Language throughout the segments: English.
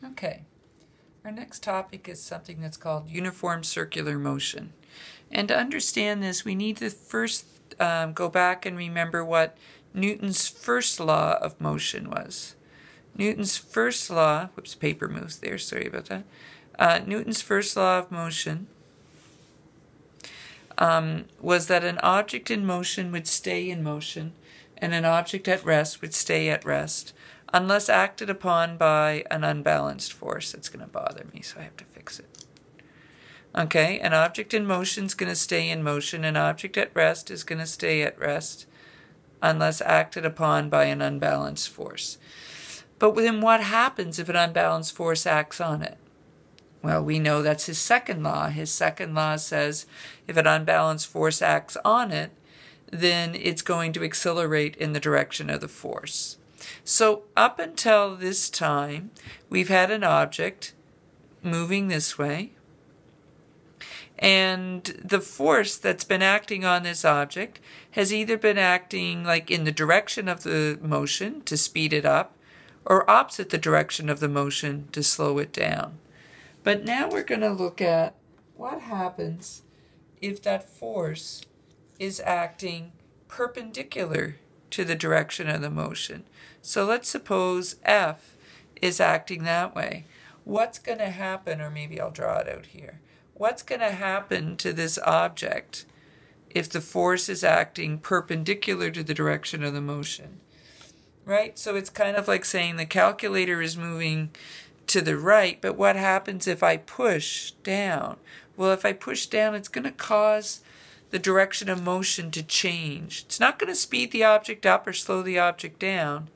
Okay, our next topic is something that's called uniform circular motion. And to understand this, we need to first go back and remember what Newton's first law of motion was. Newton's first law, whoops, paper moves there, sorry about that. Newton's first law of motion was that an object in motion would stay in motion and an object at rest would stay at rest unless acted upon by an unbalanced force. That's going to bother me, so I have to fix it. Okay, an object in motion is going to stay in motion. An object at rest is going to stay at rest unless acted upon by an unbalanced force. But then what happens if an unbalanced force acts on it? Well, we know that's his second law. His second law says if an unbalanced force acts on it, then it's going to accelerate in the direction of the force. So up until this time, we've had an object moving this way, and the force that's been acting on this object has either been acting like in the direction of the motion to speed it up, or opposite the direction of the motion to slow it down. But now we're going to look at what happens if that force is acting perpendicular to the direction of the motion. So let's suppose F is acting that way. What's going to happen, or maybe I'll draw it out here, what's going to happen to this object if the force is acting perpendicular to the direction of the motion? Right? So it's kind of like saying the calculator is moving to the right, but what happens if I push down? Well, if I push down, it's going to cause the direction of motion to change. It's not going to speed the object up or slow the object down.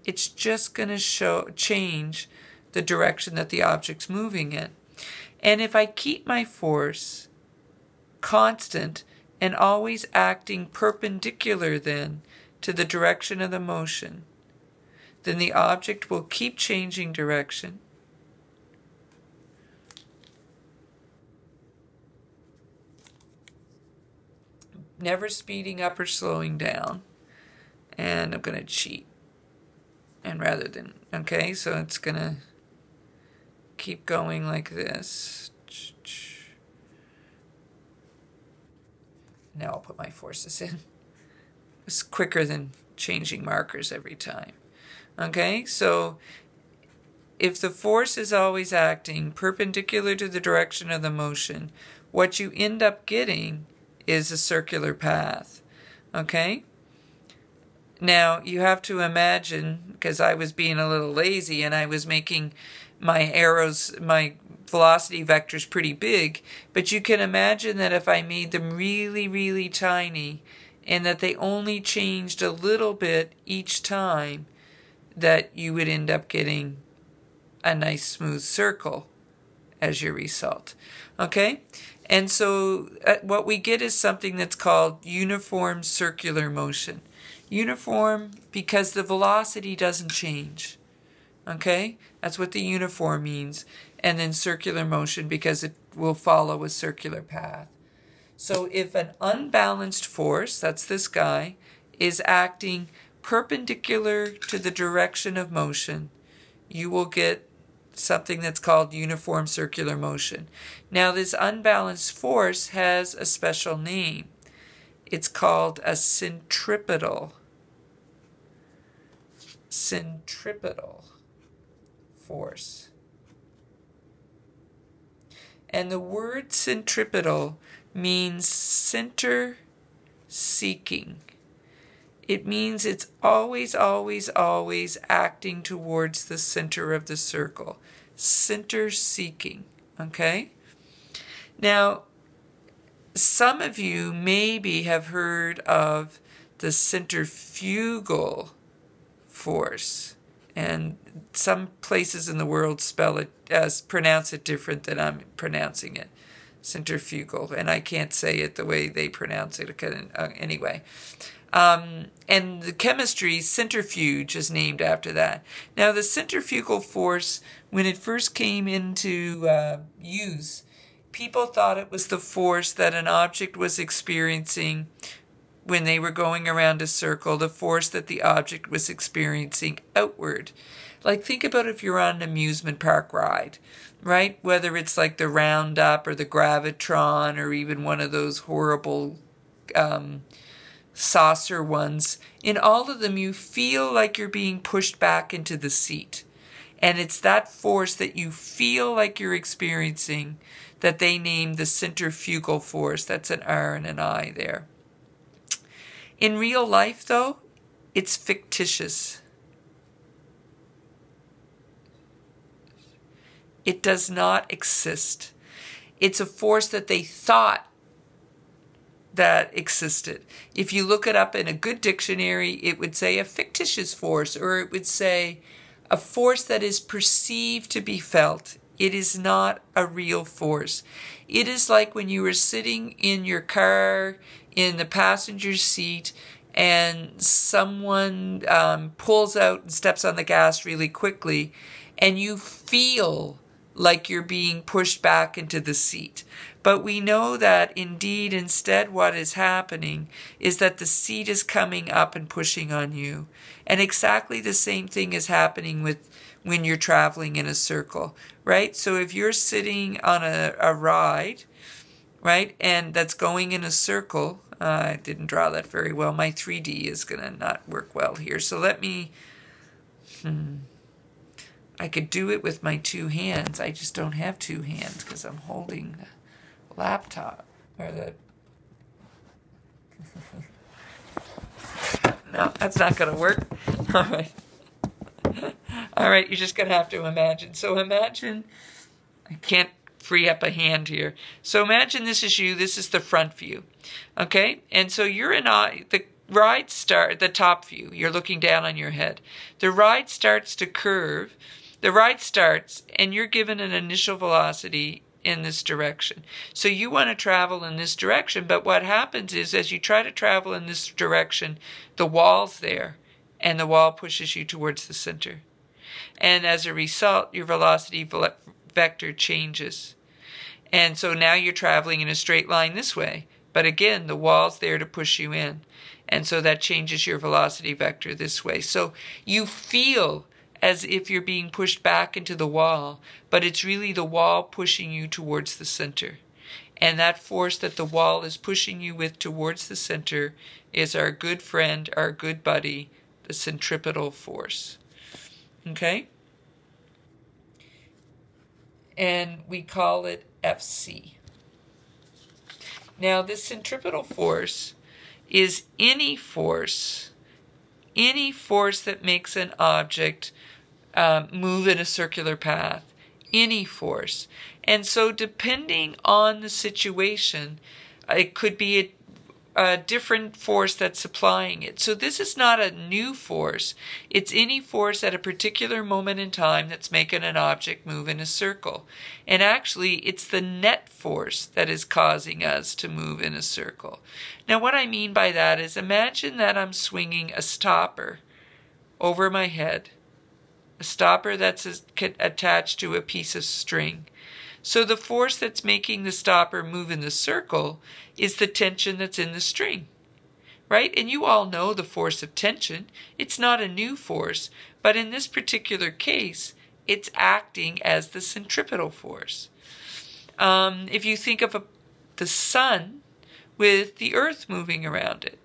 It's just going to change the direction that the object's moving in. And if I keep my force constant and always acting perpendicular then to the direction of the motion, then the object will keep changing direction. Never speeding up or slowing down. And I'm going to cheat. And rather than, okay, so it's going to keep going like this. Now I'll put my forces in. It's quicker than changing markers every time. Okay, so if the force is always acting perpendicular to the direction of the motion, what you end up getting is a circular path. Okay? Now, you have to imagine, because I was being a little lazy and I was making my arrows, my velocity vectors pretty big, but you can imagine that if I made them really, really tiny and that they only changed a little bit each time, that you would end up getting a nice smooth circle as your result. Okay? And so what we get is something that's called uniform circular motion. Uniform because the velocity doesn't change. Okay? That's what the uniform means. And then circular motion because it will follow a circular path. So if an unbalanced force, that's this guy, is acting perpendicular to the direction of motion, you will get something that's called uniform circular motion. Now this unbalanced force has a special name. It's called a centripetal force. And the word centripetal means center seeking. It means it's always, always, always acting towards the center of the circle. Center seeking, okay? Now, some of you maybe have heard of the centrifugal force. And some places in the world pronounce it different than I'm pronouncing it. Centrifugal. And I can't say it the way they pronounce it anyway. And the chemistry, centrifuge, is named after that. Now, the centrifugal force, when it first came into use, people thought it was the force that an object was experiencing when they were going around a circle, the force that the object was experiencing outward. Like, think about if you're on an amusement park ride, right? Whether it's like the Roundup or the Gravitron or even one of those horrible saucer ones. In all of them, you feel like you're being pushed back into the seat. And it's that force that you feel like you're experiencing that they name the centrifugal force. That's an R and an I there. In real life, though, it's fictitious. It does not exist. It's a force that they thought that existed. If you look it up in a good dictionary, it would say a fictitious force, or it would say a force that is perceived to be felt. It is not a real force. It is like when you were sitting in your car in the passenger seat and someone pulls out and steps on the gas really quickly, and you feel like you're being pushed back into the seat. But we know that indeed, instead, what is happening is that the seat is coming up and pushing on you. And exactly the same thing is happening with when you're traveling in a circle, right? So if you're sitting on a ride, right, and that's going in a circle, I didn't draw that very well. My 3D is going to not work well here. So let me, I could do it with my two hands. I just don't have two hands because I'm holding the laptop or the... No, that's not going to work. All right. All right, you're just going to have to imagine. So imagine, I can't free up a hand here. So imagine this is you, this is the front view. Okay? And so you're in the ride the top view. You're looking down on your head. The ride starts to curve. The ride starts and you're given an initial velocity in this direction. So you want to travel in this direction, but what happens is as you try to travel in this direction, the wall's there and the wall pushes you towards the center. And as a result, your velocity vector changes. And so now you're traveling in a straight line this way. But again, the wall's there to push you in. And so that changes your velocity vector this way. So you feel as if you're being pushed back into the wall, but it's really the wall pushing you towards the center. And that force that the wall is pushing you with towards the center is our good friend, our good buddy, the centripetal force. Okay? And we call it FC. Now, this centripetal force is any force that makes an object move in a circular path. Any force. And so depending on the situation, it could be a different force that's supplying it. So this is not a new force. It's any force at a particular moment in time that's making an object move in a circle. And actually, it's the net force that is causing us to move in a circle. Now, what I mean by that is imagine that I'm swinging a stopper over my head. A stopper that's attached to a piece of string. So the force that's making the stopper move in the circle is the tension that's in the string, right? And you all know the force of tension. It's not a new force, but in this particular case, it's acting as the centripetal force. If you think of the sun with the earth moving around it,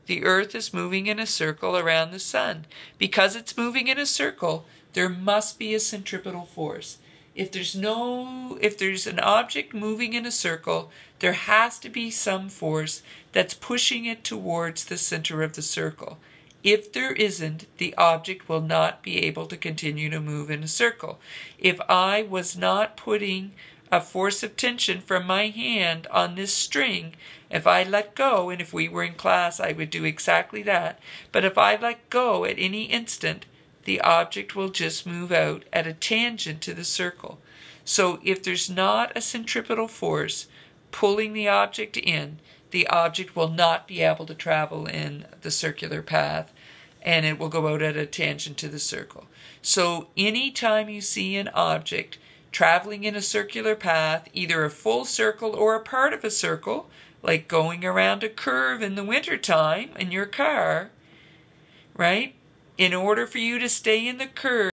the earth is moving in a circle around the sun. Because it's moving in a circle, there must be a centripetal force. If there's an object moving in a circle, there has to be some force that's pushing it towards the center of the circle. If there isn't, the object will not be able to continue to move in a circle. If I was not putting a force of tension from my hand on this string, if I let go, and if we were in class, I would do exactly that, but if I let go at any instant, the object will just move out at a tangent to the circle. So if there's not a centripetal force pulling the object in, the object will not be able to travel in the circular path, and it will go out at a tangent to the circle. So anytime you see an object traveling in a circular path, either a full circle or a part of a circle, like going around a curve in the wintertime in your car, right? In order for you to stay in the curve,